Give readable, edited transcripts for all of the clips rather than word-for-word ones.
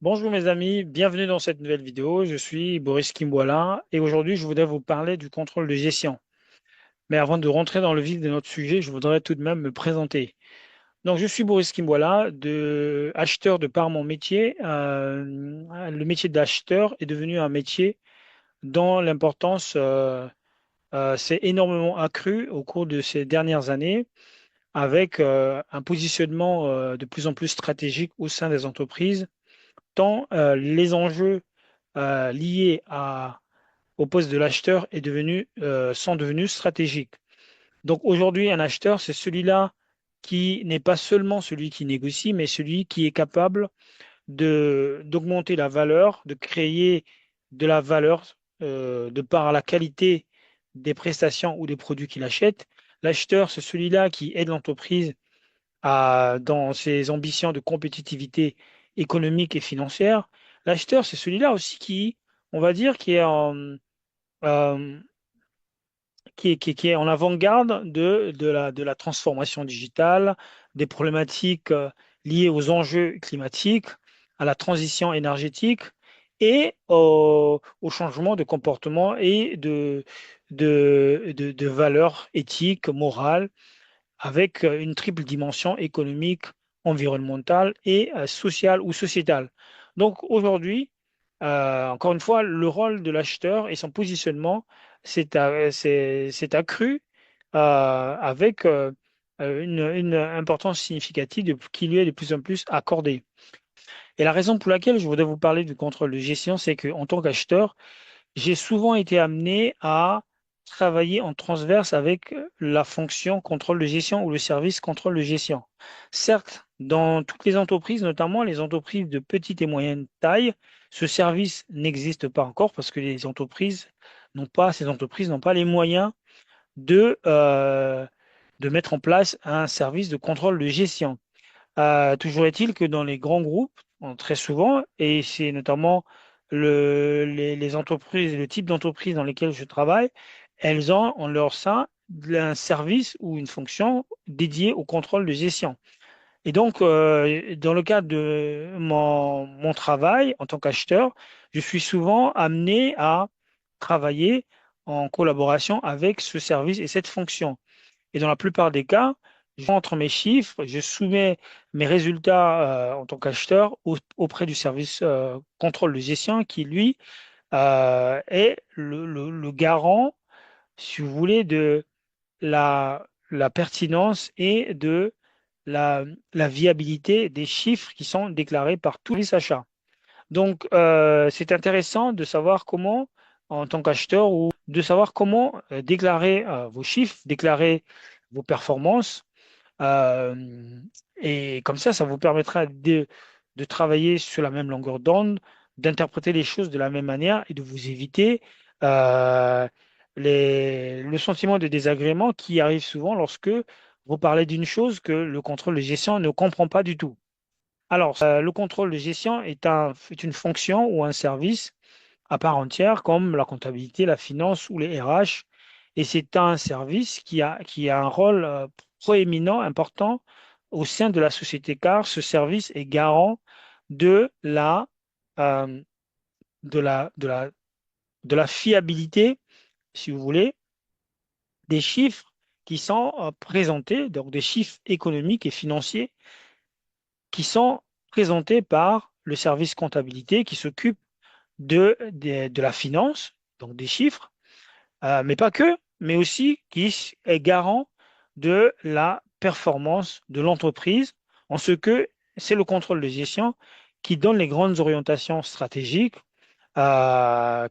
Bonjour mes amis, bienvenue dans cette nouvelle vidéo. Je suis Boris Kimboila et aujourd'hui je voudrais vous parler du contrôle de gestion. Mais avant de rentrer dans le vif de notre sujet, je voudrais tout de même me présenter. Donc je suis Boris Kimboila, acheteur de par mon métier. Le métier d'acheteur est devenu un métier dont l'importance s'est énormément accrue au cours de ces dernières années avec un positionnement de plus en plus stratégique au sein des entreprises tant les enjeux liés au poste de l'acheteur sont devenus stratégiques. Donc aujourd'hui, un acheteur, c'est celui-là qui n'est pas seulement celui qui négocie, mais celui qui est capable d'augmenter la valeur, de créer de la valeur de par la qualité des prestations ou des produits qu'il achète. L'acheteur, c'est celui-là qui aide l'entreprise dans ses ambitions de compétitivité économique et financière. L'acheteur, c'est celui-là aussi qui, on va dire, euh, qui est en avant-garde de la transformation digitale, des problématiques liées aux enjeux climatiques, à la transition énergétique et au changement de comportement et de valeurs éthiques, morales avec une triple dimension économique, environnementale et sociale ou sociétale. Donc aujourd'hui, encore une fois, le rôle de l'acheteur et son positionnement s'est accru avec une importance significative qui lui est de plus en plus accordée. Et la raison pour laquelle je voudrais vous parler du contrôle de gestion, c'est qu'en tant qu'acheteur, j'ai souvent été amené à travailler en transverse avec la fonction contrôle de gestion ou le service contrôle de gestion. Certes, dans toutes les entreprises, notamment les entreprises de petite et moyenne taille, ce service n'existe pas encore parce que ces entreprises n'ont pas les moyens de mettre en place un service de contrôle de gestion. Toujours est-il que dans les grands groupes, très souvent, et c'est notamment les entreprises, le type d'entreprise dans lesquelles je travaille, elles ont en leur sein un service ou une fonction dédiée au contrôle de gestion. Et donc, dans le cadre de mon travail en tant qu'acheteur, je suis souvent amené à travailler en collaboration avec ce service et cette fonction. Et dans la plupart des cas, je rentre mes chiffres, je soumets mes résultats en tant qu'acheteur auprès du service contrôle de gestion qui, lui, est le garant, si vous voulez, de la pertinence et de la, la viabilité des chiffres qui sont déclarés par tous les achats. Donc, c'est intéressant de savoir comment, en tant qu'acheteur, ou de savoir comment déclarer vos chiffres, déclarer vos performances. euh, et comme ça vous permettra de travailler sur la même longueur d'onde, d'interpréter les choses de la même manière et de vous éviter euh, le sentiment de désagrément qui arrive souvent lorsque vous parlez d'une chose que le contrôle de gestion ne comprend pas du tout. Alors, le contrôle de gestion est une fonction ou un service à part entière, comme la comptabilité, la finance ou les RH. Et c'est un service qui a un rôle proéminent, important au sein de la société, car ce service est garant de euh, de la, de la fiabilité, si vous voulez, des chiffres qui sont présentés, donc des chiffres économiques et financiers qui sont présentés par le service comptabilité qui s'occupe de la finance, donc des chiffres, mais pas que, mais aussi qui est garant de la performance de l'entreprise, en ce que c'est le contrôle de gestion qui donne les grandes orientations stratégiques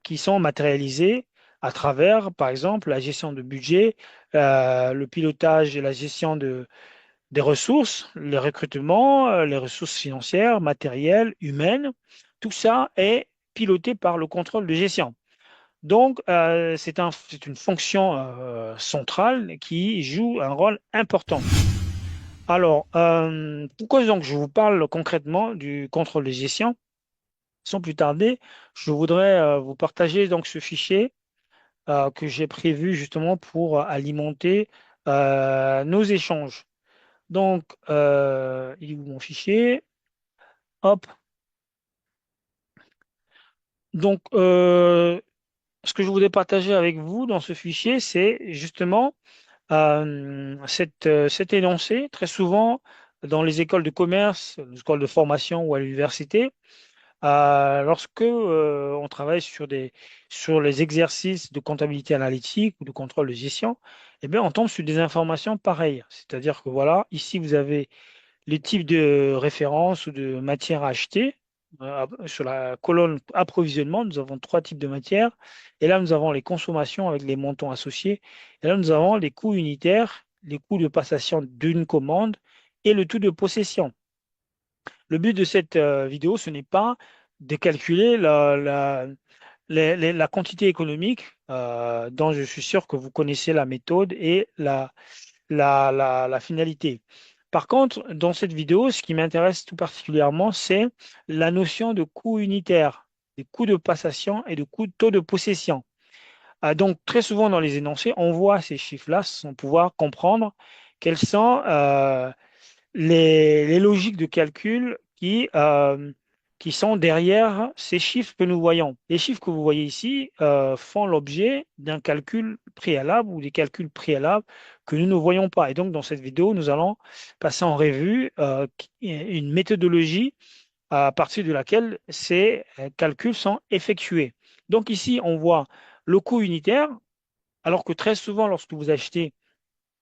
qui sont matérialisées à travers, par exemple, la gestion de budget, le pilotage et la gestion des ressources, les recrutements, les ressources financières, matérielles, humaines. Tout ça est piloté par le contrôle de gestion. Donc, c'est une fonction centrale qui joue un rôle important. Alors, pourquoi donc je vous parle concrètement du contrôle de gestion? Sans plus tarder, je voudrais vous partager donc ce fichier que j'ai prévu justement pour alimenter nos échanges. Donc, il est où mon fichier? Hop, Donc, ce que je voudrais partager avec vous dans ce fichier, c'est justement cet énoncé. Très souvent, dans les écoles de commerce, les écoles de formation ou à l'université, lorsque on travaille sur les exercices de comptabilité analytique ou de contrôle de gestion, eh bien, on tombe sur des informations pareilles. C'est-à-dire que voilà, ici, vous avez les types de références ou de matières à acheter. Sur la colonne approvisionnement, nous avons trois types de matières. Et là, nous avons les consommations avec les montants associés. Et là, nous avons les coûts unitaires, les coûts de passation d'une commande et le taux de possession. Le but de cette vidéo, ce n'est pas de calculer la quantité économique, dont je suis sûr que vous connaissez la méthode et la finalité. Par contre, dans cette vidéo, ce qui m'intéresse tout particulièrement, c'est la notion de coût unitaire, des coûts de passation et de coût de taux de possession. Donc, très souvent dans les énoncés, on voit ces chiffres-là sans pouvoir comprendre quelles sont les logiques de calcul qui sont derrière ces chiffres que nous voyons. Les chiffres que vous voyez ici font l'objet d'un calcul préalable ou des calculs préalables que nous ne voyons pas. Et donc, dans cette vidéo, nous allons passer en revue une méthodologie à partir de laquelle ces calculs sont effectués. Donc ici, on voit le coût unitaire, alors que très souvent, lorsque vous achetez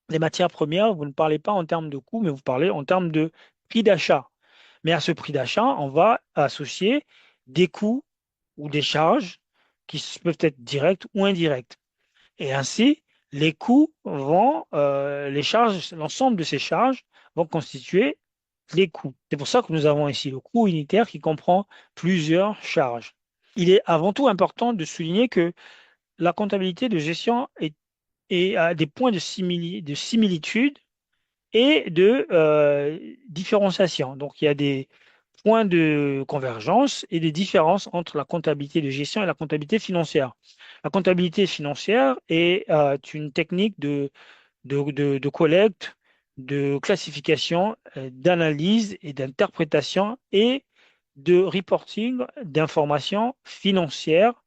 les matières premières, vous ne parlez pas en termes de coût, mais vous parlez en termes de prix d'achat. Mais à ce prix d'achat, on va associer des coûts ou des charges qui peuvent être directes ou indirectes. Et ainsi, les coûts vont, les charges, l'ensemble de ces charges vont constituer les coûts. C'est pour ça que nous avons ici le coût unitaire qui comprend plusieurs charges. Il est avant tout important de souligner que la comptabilité de gestion a des points de similitude et de différenciation. Donc, il y a des points de convergence et des différences entre la comptabilité de gestion et la comptabilité financière. La comptabilité financière est une technique de collecte, de classification, d'analyse et d'interprétation et de reporting d'informations financières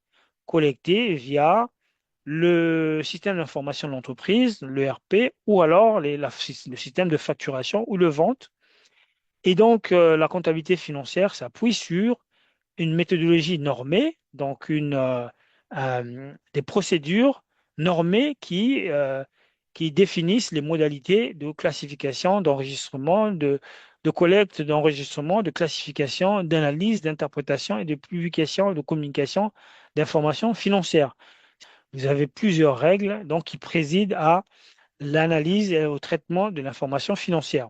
collectées via le système d'information de l'entreprise, le RP, ou alors le système de facturation ou de vente. Et donc, la comptabilité financière s'appuie sur une méthodologie normée, donc des procédures normées qui définissent les modalités de classification, d'enregistrement, de collecte, d'enregistrement, de classification, d'analyse, d'interprétation et de publication, de communication d'informations financières. Vous avez plusieurs règles donc, qui président à l'analyse et au traitement de l'information financière.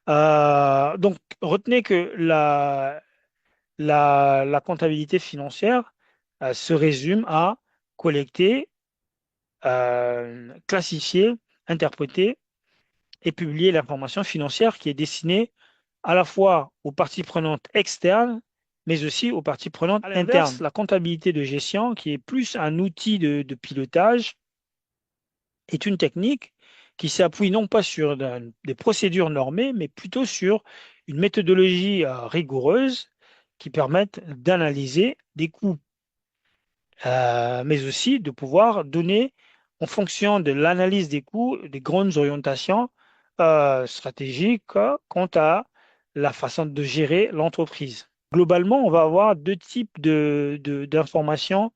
Donc, retenez que la comptabilité financière se résume à collecter, classifier, interpréter et publier l'information financière qui est destinée à la fois aux parties prenantes externes, mais aussi aux parties prenantes internes. La comptabilité de gestion, qui est plus un outil de pilotage, est une technique qui s'appuie non pas sur des procédures normées, mais plutôt sur une méthodologie rigoureuse qui permette d'analyser des coûts, mais aussi de pouvoir donner, en fonction de l'analyse des coûts, des grandes orientations stratégiques quant à la façon de gérer l'entreprise. Globalement, on va avoir deux types d'informations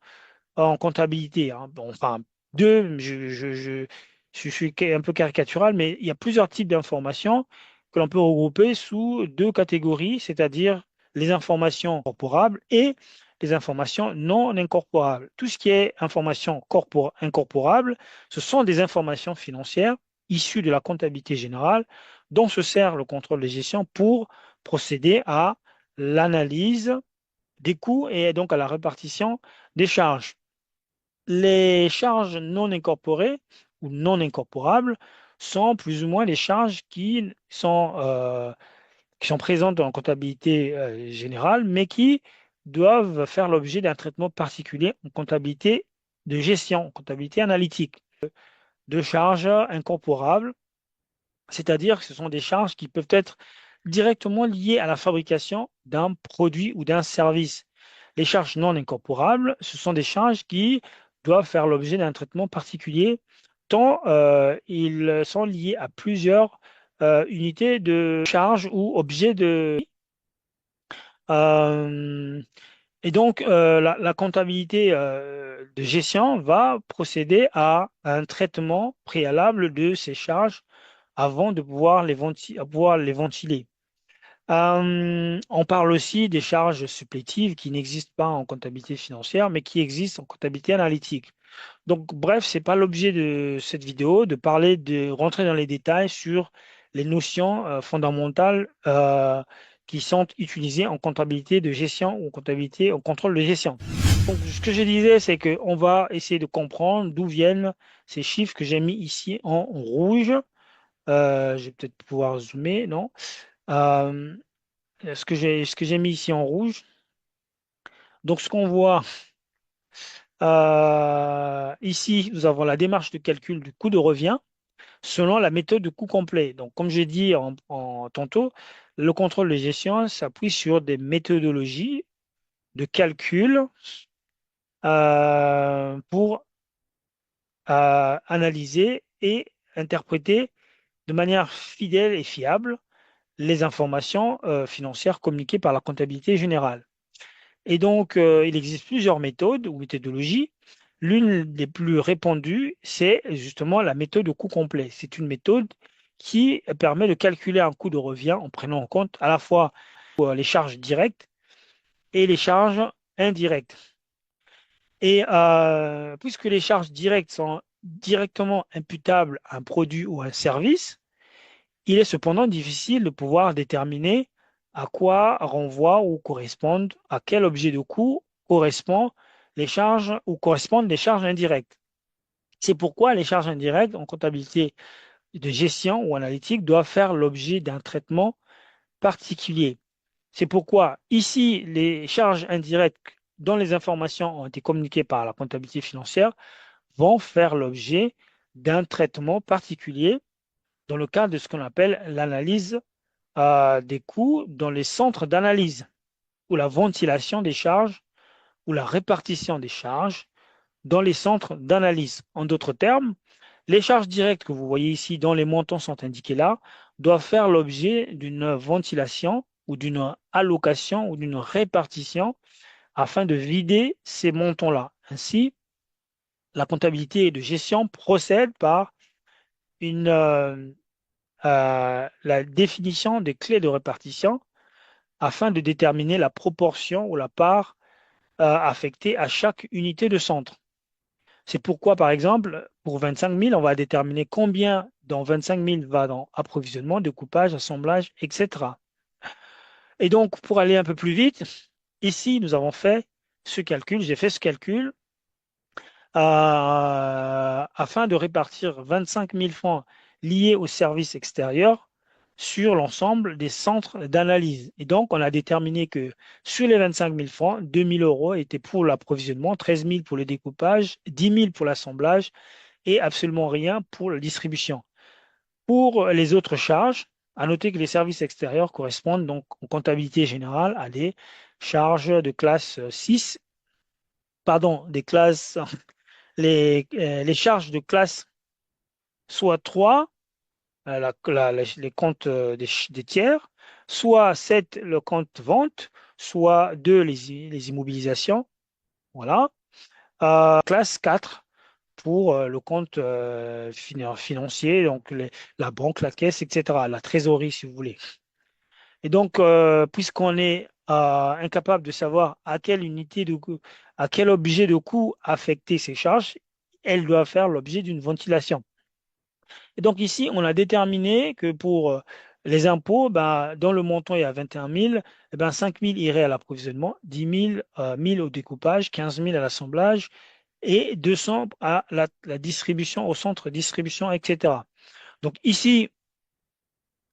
en comptabilité, hein. Bon, enfin, deux, je suis un peu caricatural, mais il y a plusieurs types d'informations que l'on peut regrouper sous deux catégories, c'est-à-dire les informations incorporables et les informations non incorporables. Tout ce qui est information incorporable, ce sont des informations financières issues de la comptabilité générale dont se sert le contrôle de gestion pour procéder à l'analyse des coûts et donc à la répartition des charges. Les charges non incorporées ou non incorporables sont plus ou moins les charges qui sont présentes dans la comptabilité générale, mais qui doivent faire l'objet d'un traitement particulier en comptabilité de gestion, en comptabilité analytique. De charges incorporables, c'est-à-dire que ce sont des charges qui peuvent être directement liées à la fabrication d'un produit ou d'un service. Les charges non incorporables, ce sont des charges qui doivent faire l'objet d'un traitement particulier, tant ils sont liés à plusieurs unités de charge ou objets de... Euh, et donc, la comptabilité de gestion va procéder à un traitement préalable de ces charges avant de pouvoir pouvoir les ventiler. On parle aussi des charges supplétives qui n'existent pas en comptabilité financière, mais qui existent en comptabilité analytique. Donc, bref, c'est pas l'objet de cette vidéo de parler de rentrer dans les détails sur les notions fondamentales qui sont utilisées en comptabilité de gestion ou comptabilité au contrôle de gestion. Donc, ce que je disais, c'est qu'on va essayer de comprendre d'où viennent ces chiffres que j'ai mis ici en rouge. Je vais peut-être pouvoir zoomer, non? Euh, ce que j'ai mis ici en rouge. Donc, ce qu'on voit ici, nous avons la démarche de calcul du coût de revient selon la méthode de coût complet. Donc, comme j'ai dit tantôt, le contrôle de gestion s'appuie sur des méthodologies de calcul pour analyser et interpréter de manière fidèle et fiable les informations financières communiquées par la comptabilité générale. Et donc, il existe plusieurs méthodes ou méthodologies. L'une des plus répandues, c'est justement la méthode au coût complet. C'est une méthode qui permet de calculer un coût de revient en prenant en compte à la fois les charges directes et les charges indirectes. Et puisque les charges directes sont directement imputables à un produit ou un service, il est cependant difficile de pouvoir déterminer à quoi renvoient ou correspondent, à quel objet de coût correspondent les charges ou correspondent les charges indirectes. C'est pourquoi les charges indirectes en comptabilité de gestion ou analytique doivent faire l'objet d'un traitement particulier. C'est pourquoi ici, les charges indirectes dont les informations ont été communiquées par la comptabilité financière vont faire l'objet d'un traitement particulier dans le cadre de ce qu'on appelle l'analyse des coûts dans les centres d'analyse ou la ventilation des charges ou la répartition des charges dans les centres d'analyse. En d'autres termes, les charges directes que vous voyez ici, dont les montants sont indiqués là, doivent faire l'objet d'une ventilation ou d'une allocation ou d'une répartition afin de vider ces montants-là. Ainsi, la comptabilité de gestion procède par la définition des clés de répartition afin de déterminer la proportion ou la part affectée à chaque unité de centre. C'est pourquoi, par exemple, pour 25 000, on va déterminer combien dans 25 000 va dans approvisionnement, découpage, assemblage, etc. Et donc, pour aller un peu plus vite, ici, nous avons fait ce calcul, j'ai fait ce calcul afin de répartir 25 000 francs liés au service extérieur sur l'ensemble des centres d'analyse. Et donc, on a déterminé que sur les 25 000 francs, 2 000 euros étaient pour l'approvisionnement, 13 000 pour le découpage, 10 000 pour l'assemblage et absolument rien pour la distribution. Pour les autres charges, à noter que les services extérieurs correspondent donc en comptabilité générale à des charges de classe 6, pardon, des classes, les charges de classe soit 3 les comptes des tiers, soit 7 le compte vente, soit 2 les immobilisations, voilà. Classe 4 pour le compte financier, donc la banque, la caisse, etc., la trésorerie, si vous voulez. Et donc, puisqu'on est incapable de savoir à quelle unité de coût, à quel objet de coût affecter ces charges, elles doivent faire l'objet d'une ventilation. Et donc ici, on a déterminé que pour les impôts, ben, dans le montant, il y a 21 000, eh ben, 5 000 iraient à l'approvisionnement, 10 000, 1000 au découpage, 15 000 à l'assemblage et 200 à la distribution, au centre de distribution, etc. Donc ici,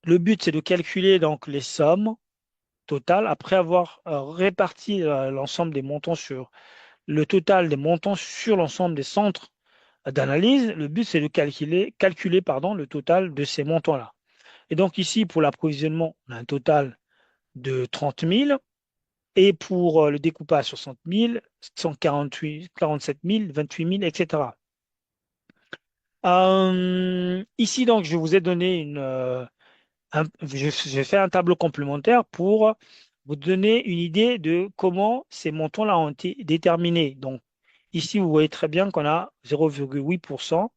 le but, c'est de calculer donc les sommes totales après avoir réparti l'ensemble des montants sur le total des montants sur l'ensemble des centres d'analyse. Le but, c'est de calculer pardon, le total de ces montants-là. Et donc ici, pour l'approvisionnement, on a un total de 30 000. Et pour le découpage 60 000, 148, 47 000, 28 000, etc. Ici, donc, je vous ai donné je vais faire un tableau complémentaire pour vous donner une idée de comment ces montants-là ont été déterminés. Donc, ici, vous voyez très bien qu'on a 0,8%.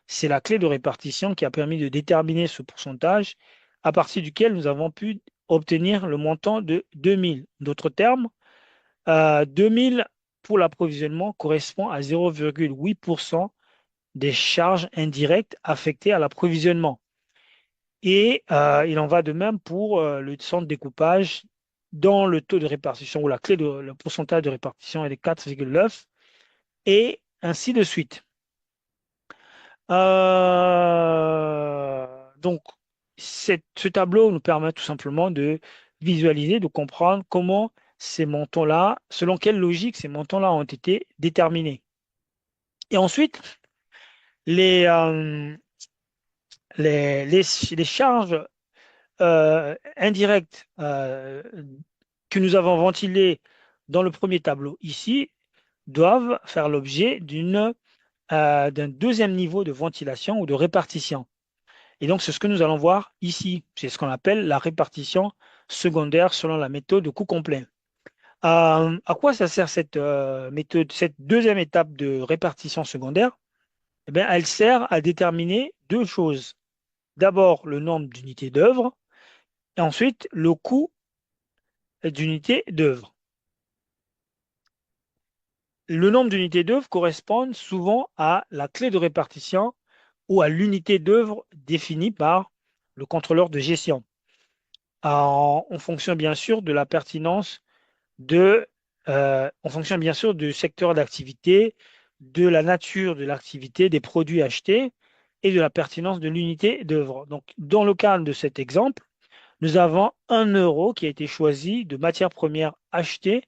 C'est la clé de répartition qui a permis de déterminer ce pourcentage à partir duquel nous avons pu obtenir le montant de 2000. D'autres termes, 2000 pour l'approvisionnement correspond à 0,8% des charges indirectes affectées à l'approvisionnement. Et il en va de même pour le centre de découpage dont le taux de répartition ou la clé de le pourcentage de répartition est de 4,9 et ainsi de suite. Donc, ce tableau nous permet tout simplement de visualiser, de comprendre comment ces montants-là, selon quelle logique ces montants-là ont été déterminés. Et ensuite, les, euh, les charges indirectes que nous avons ventilées dans le premier tableau ici doivent faire l'objet d'un deuxième niveau de ventilation ou de répartition. Et donc, c'est ce que nous allons voir ici. C'est ce qu'on appelle la répartition secondaire selon la méthode de coût complet. À quoi ça sert cette méthode, cette deuxième étape de répartition secondaire? Eh bien, elle sert à déterminer deux choses. D'abord, le nombre d'unités d'œuvre et ensuite le coût d'unités d'œuvre. Le nombre d'unités d'œuvre correspond souvent à la clé de répartition ou à l'unité d'œuvre définie par le contrôleur de gestion, en fonction bien sûr de la pertinence en fonction bien sûr du secteur d'activité, de la nature de l'activité, des produits achetés et de la pertinence de l'unité d'œuvre. Donc, dans le cadre de cet exemple, nous avons 1 € qui a été choisi de matière première achetée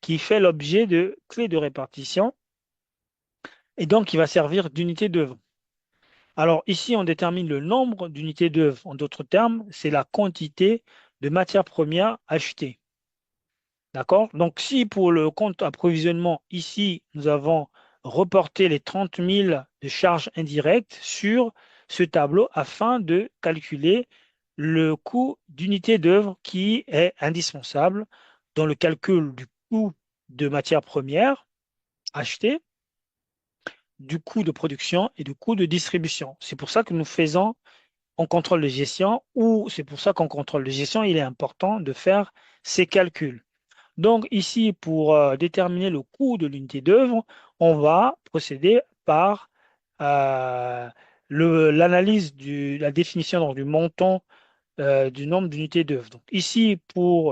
qui fait l'objet de clés de répartition et donc qui va servir d'unité d'œuvre. Alors ici, on détermine le nombre d'unités d'œuvre. En d'autres termes, c'est la quantité de matière première achetée. D'accord? Donc si pour le compte approvisionnement, ici, nous avons reporté les 30 000 de charges indirectes sur ce tableau afin de calculer le coût d'unité d'œuvre qui est indispensable dans le calcul du coût de matière première achetée, du coût de production et du coût de distribution. C'est pour ça que nous faisons en contrôle de gestion ou c'est pour ça qu'en contrôle de gestion, il est important de faire ces calculs. Donc ici, pour déterminer le coût de l'unité d'œuvre, on va procéder par euh, l'analyse de la définition donc, du montant du nombre d'unités d'œuvre. Donc ici,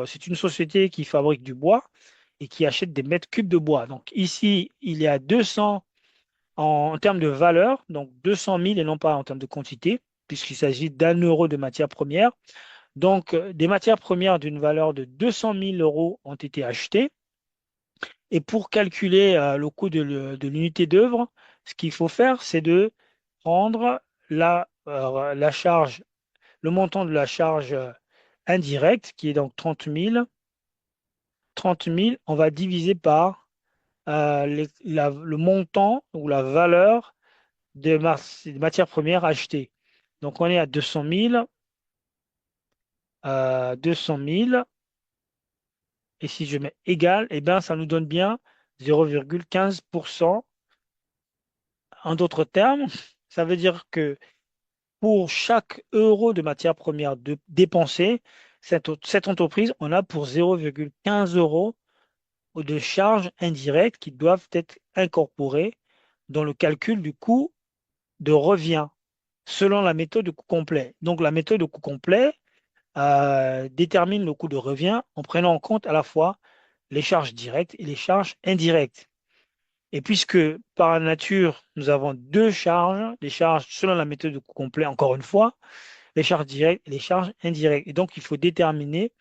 c'est une société qui fabrique du bois et qui achète des mètres cubes de bois. Donc ici, il y a 200 en termes de valeur, donc 200 000 et non pas en termes de quantité, puisqu'il s'agit d'1 € de matière première. Donc, des matières premières d'une valeur de 200 000 euros ont été achetées. Et pour calculer le coût de l'unité d'œuvre, ce qu'il faut faire, c'est de prendre la charge, le montant de la charge indirecte, qui est donc 30 000. 30 000, on va diviser par le montant ou la valeur des matières premières achetées. Donc, on est à 200 000. 200 000. Et si je mets égal, eh bien, ça nous donne bien 0,15%. En d'autres termes, ça veut dire que pour chaque euro de matière première dépensé, cette entreprise en a pour 0,15 euros de charges indirectes qui doivent être incorporées dans le calcul du coût de revient selon la méthode de coût complet. Donc, la méthode de coût complet détermine le coût de revient en prenant en compte à la fois les charges directes et les charges indirectes. Et puisque par nature, nous avons deux charges, les charges selon la méthode de coût complet, encore une fois, les charges directes et les charges indirectes. Et donc, il faut déterminer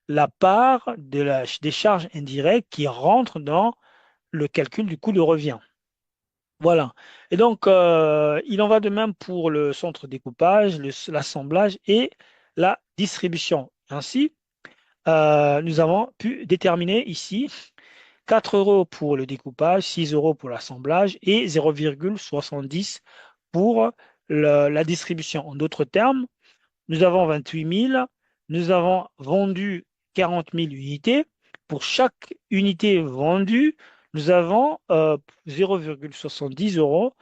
la part des charges indirectes qui rentrent dans le calcul du coût de revient. Voilà. Et donc, il en va de même pour le centre découpage, l'assemblage et la distribution. Ainsi, nous avons pu déterminer ici 4 euros pour le découpage, 6 euros pour l'assemblage et 0,70 pour la distribution. En d'autres termes, nous avons 28 000, nous avons vendu 40 000 unités. Pour chaque unité vendue, nous avons 0,70 euros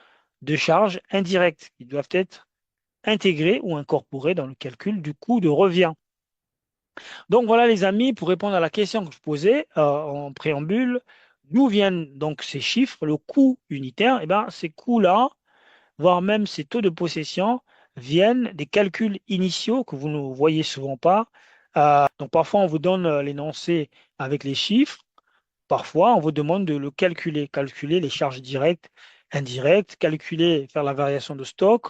de charges indirectes qui doivent être intégrées ou incorporées dans le calcul du coût de revient. Donc voilà les amis, pour répondre à la question que je posais en préambule, d'où viennent donc ces chiffres, le coût unitaire? Eh bien, ces coûts-là, voire même ces taux de possession, viennent des calculs initiaux que vous ne voyez souvent pas. Donc parfois, on vous donne l'énoncé avec les chiffres. Parfois, on vous demande de le calculer, calculer les charges directes, indirectes, calculer, faire la variation de stock,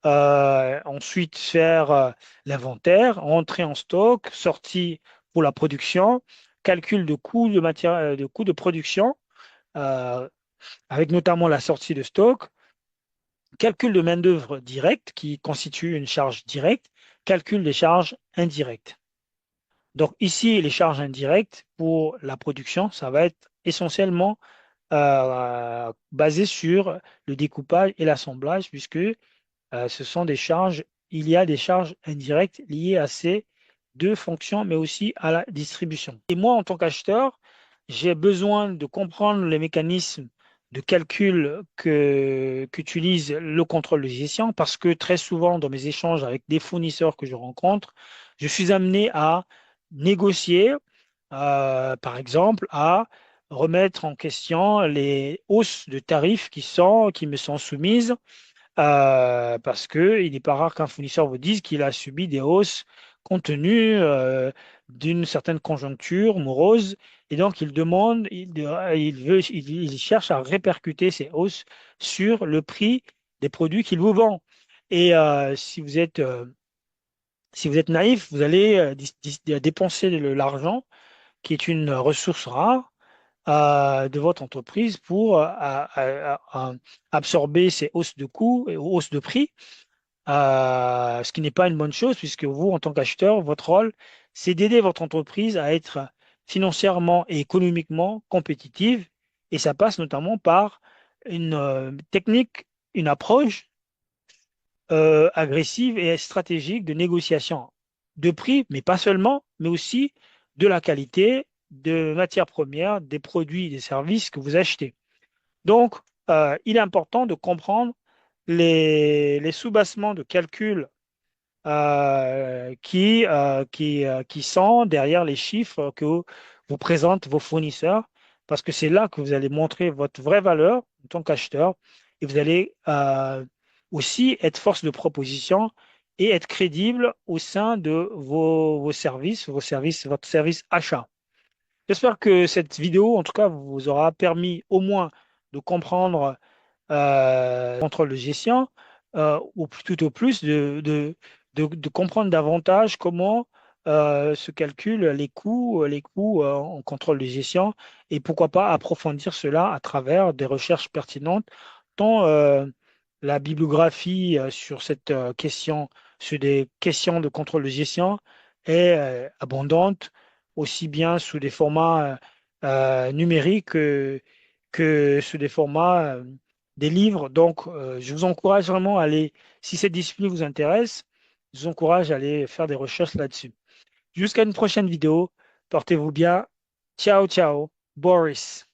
ensuite faire l'inventaire, entrée en stock, sortie pour la production, calcul de coût de matière, de coût de production, euh, avec notamment la sortie de stock, calcul de main-d'œuvre directe qui constitue une charge directe, calcul des charges indirectes. Donc ici, les charges indirectes pour la production, ça va être essentiellement basé sur le découpage et l'assemblage, puisque ce sont des charges, il y a des charges indirectes liées à ces deux fonctions, mais aussi à la distribution. Et moi, en tant qu'acheteur, j'ai besoin de comprendre les mécanismes de calcul qu'utilise le contrôle de gestion parce que très souvent, dans mes échanges avec des fournisseurs que je rencontre, je suis amené à négocier, par exemple, à remettre en question les hausses de tarifs qui me sont soumises parce qu'il n'est pas rare qu'un fournisseur vous dise qu'il a subi des hausses compte tenu d'une certaine conjoncture morose et donc il demande, il cherche à répercuter ces hausses sur le prix des produits qu'il vous vend. Et si vous êtes naïf, vous allez dépenser l'argent qui est une ressource rare de votre entreprise pour absorber ces hausses de coûts et hausses de prix, ce qui n'est pas une bonne chose puisque vous, en tant qu'acheteur, votre rôle, c'est d'aider votre entreprise à être financièrement et économiquement compétitive. Et ça passe notamment par une technique, une approche agressive et stratégique de négociation de prix, mais pas seulement, mais aussi de la qualité de matières premières, des produits et des services que vous achetez. Donc, il est important de comprendre les sous-bassements de calcul qui sont derrière les chiffres que vous présentent vos fournisseurs, parce que c'est là que vous allez montrer votre vraie valeur en tant qu'acheteur et vous allez aussi être force de proposition et être crédible au sein de vos services, votre service achat. J'espère que cette vidéo, en tout cas, vous aura permis au moins de comprendre contrôle de gestion, ou tout au plus de comprendre davantage comment se calculent les coûts en contrôle de gestion et pourquoi pas approfondir cela à travers des recherches pertinentes, tant la bibliographie sur cette question, sur des questions de contrôle de gestion est abondante, aussi bien sous des formats numériques que sous des formats des livres. Donc, je vous encourage vraiment à aller, si cette discipline vous intéresse, je vous encourage à aller faire des recherches là-dessus. Jusqu'à une prochaine vidéo. Portez-vous bien. Ciao, ciao. Boris.